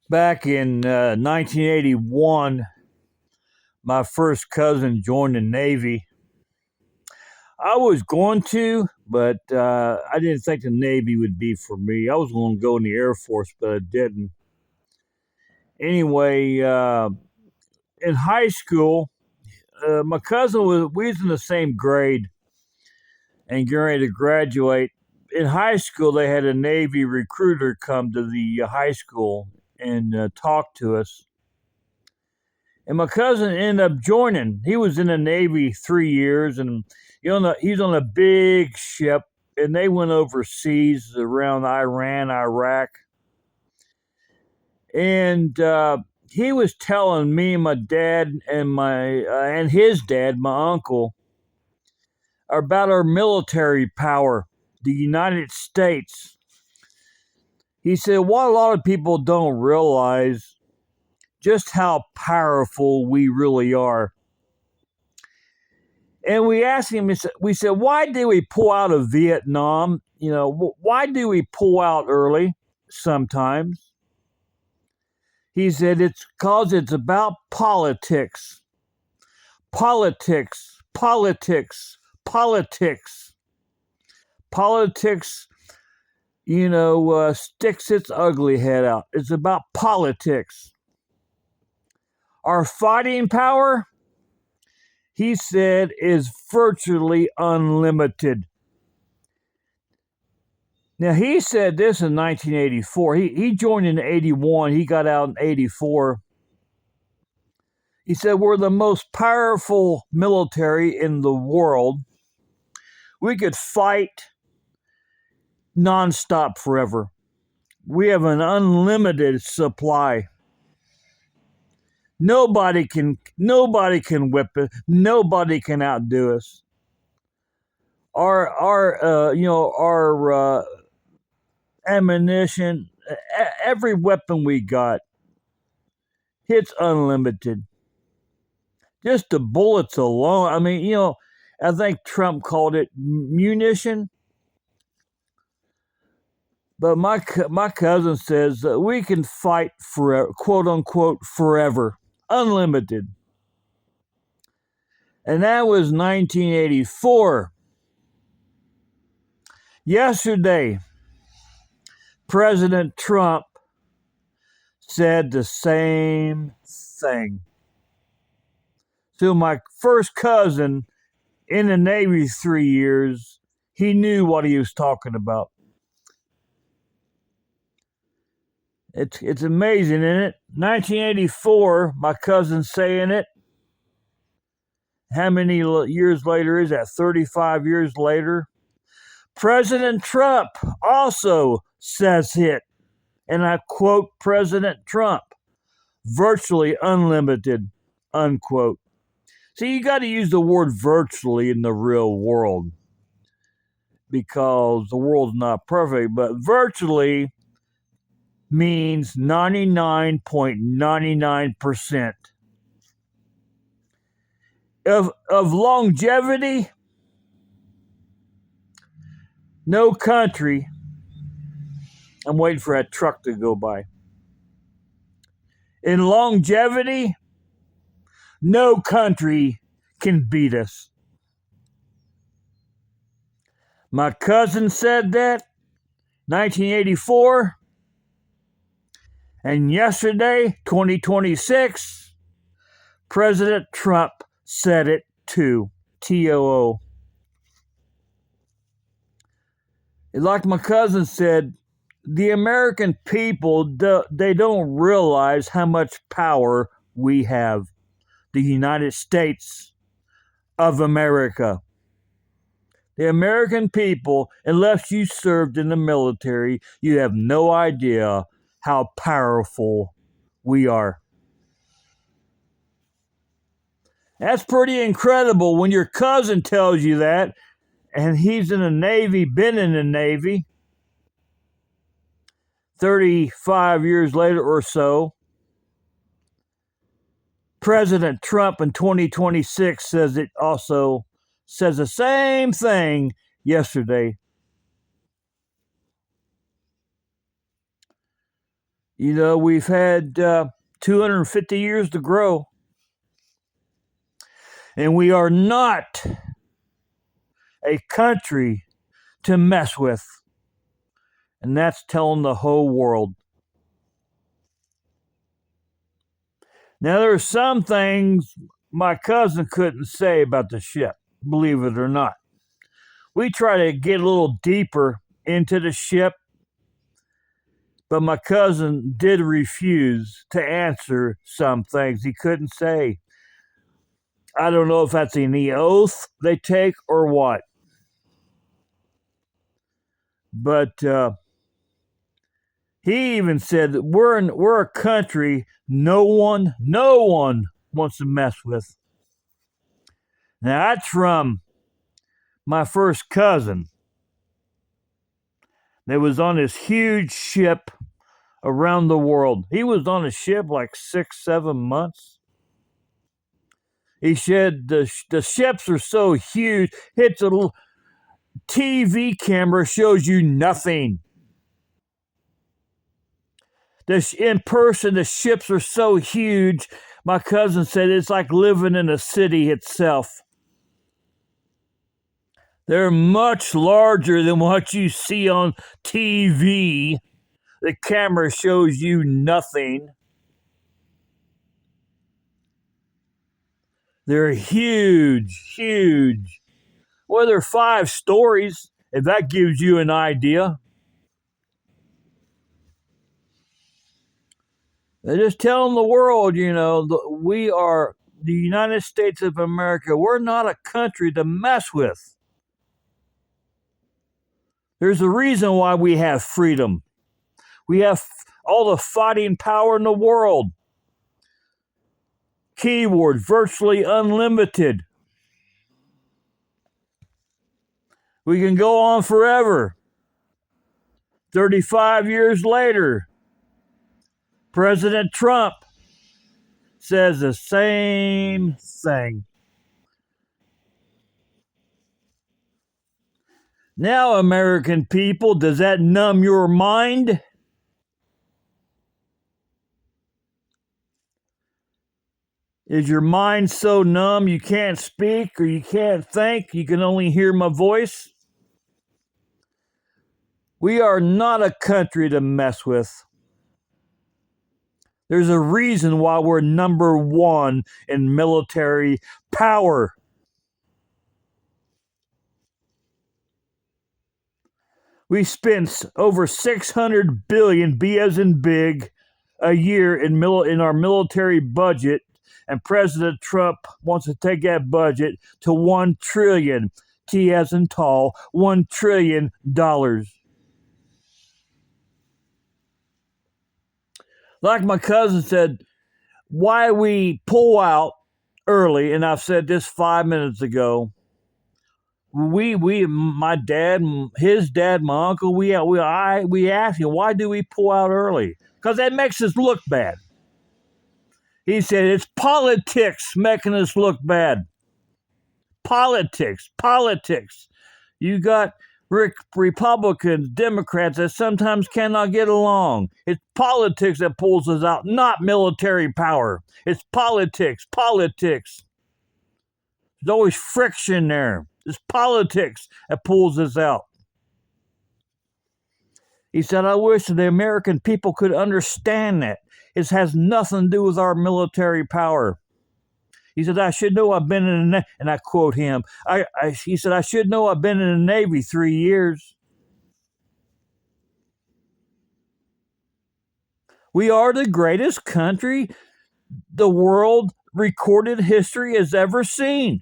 Back in 1981, my first cousin joined the Navy. I was going to, but I didn't think the Navy would be for me. I was going to go in the Air Force, but I didn't. Anyway, in high school, my cousin we was in the same grade and getting ready to graduate. In high school, they had a Navy recruiter come to the high school and talk to us. And my cousin ended up joining. He was in the Navy 3 years, and he's on a big ship, and they went overseas around Iran, Iraq, and he was telling me, my dad, and my and his dad, my uncle, about our military power, the United States. He said, what a lot of people don't realize just how powerful we really are. And we asked him, we said, why did we pull out of Vietnam? Why do we pull out early sometimes? He said, it's because it's about politics. Politics, politics, politics. Politics, sticks its ugly head out. It's about politics. Our fighting power, he said, is virtually unlimited. Now, he said this in 1984. He joined in 81. He got out in 84. He said, we're the most powerful military in the world. We could fight nonstop forever. We have an unlimited supply. Nobody can whip it. Nobody can outdo us. Our ammunition, every weapon we got, it's unlimited. Just the bullets alone. I mean, I think Trump called it munition. But my cousin says that we can fight forever, quote unquote, forever, unlimited. And that was 1984. Yesterday, President Trump said the same thing. So my first cousin in the Navy 3 years, he knew what he was talking about. It's amazing, isn't it? 1984, my cousin's saying it. How many years later is that? 35 years later. President Trump also says it. And I quote President Trump, virtually unlimited, unquote. See, you got to use the word virtually in the real world because the world's not perfect, but virtually means 99.99%. Of longevity, no country, I'm waiting for that truck to go by. In longevity, no country can beat us. My cousin said that, 1984, and yesterday, 2026, President Trump said it too. TOO. Like my cousin said, the American people, they don't realize how much power we have. The United States of America. The American people, unless you served in the military, you have no idea how powerful we are. That's pretty incredible when your cousin tells you that, and he's in the Navy, been in the Navy 35 years later or so. President Trump in 2026 says the same thing yesterday. We've had 250 years to grow, and we are not a country to mess with. And that's telling the whole world. Now, there are some things my cousin couldn't say about the ship, believe it or not. We try to get a little deeper into the ship, but my cousin did refuse to answer some things he couldn't say. I don't know if that's any oath they take or what, but he even said that we're a country no one wants to mess with. Now that's from my first cousin that was on this huge ship around the world. He was on a ship like 6-7 months. He said the ships are so huge, it's a little TV camera shows you nothing. In person, the ships are so huge. My cousin said it's like living in a city itself. They're much larger than what you see on TV. The camera shows you nothing. They're huge, huge. Well, they're 5 stories, if that gives you an idea. They're just telling the world, we are the United States of America. We're not a country to mess with. There's a reason why we have freedom. We have all the fighting power in the world. Keyword, virtually unlimited. We can go on forever. 35 years later, President Trump says the same thing. Now, American people, does that numb your mind? Is your mind so numb you can't speak or you can't think? You can only hear my voice? We are not a country to mess with. There's a reason why we're number 1 in military power. We spend over $600 billion, B as in big, a year in our military budget, and President Trump wants to take that budget to $1 trillion, T as in tall, $1 trillion. Like my cousin said, why we pull out early, and I've said this 5 minutes ago. My dad, his dad, my uncle, we asked him, why do we pull out early? Because that makes us look bad. He said it's politics making us look bad. Politics. You got Republicans, Democrats that sometimes cannot get along. It's politics that pulls us out, not military power. It's politics. There's always friction there. It's politics that pulls us out. He said, I wish the American people could understand that. It has nothing to do with our military power. He said, I should know I've been in the Navy, and I quote him, he said, I should know I've been in the Navy 3 years. We are the greatest country the world recorded history has ever seen.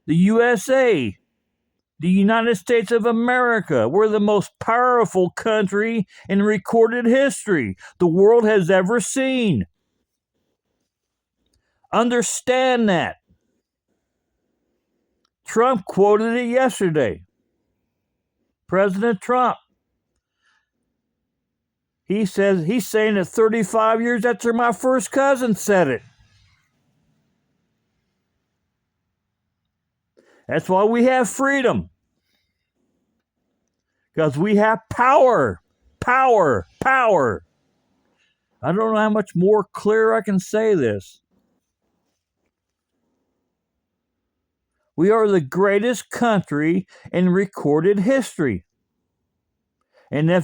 The USA, the United States of America, we're the most powerful country in recorded history the world has ever seen. Understand that. Trump quoted it yesterday. President Trump. He's saying it 35 years after my first cousin said it. That's why we have freedom. Because we have power. I don't know how much more clear I can say this. We are the greatest country in recorded history. And if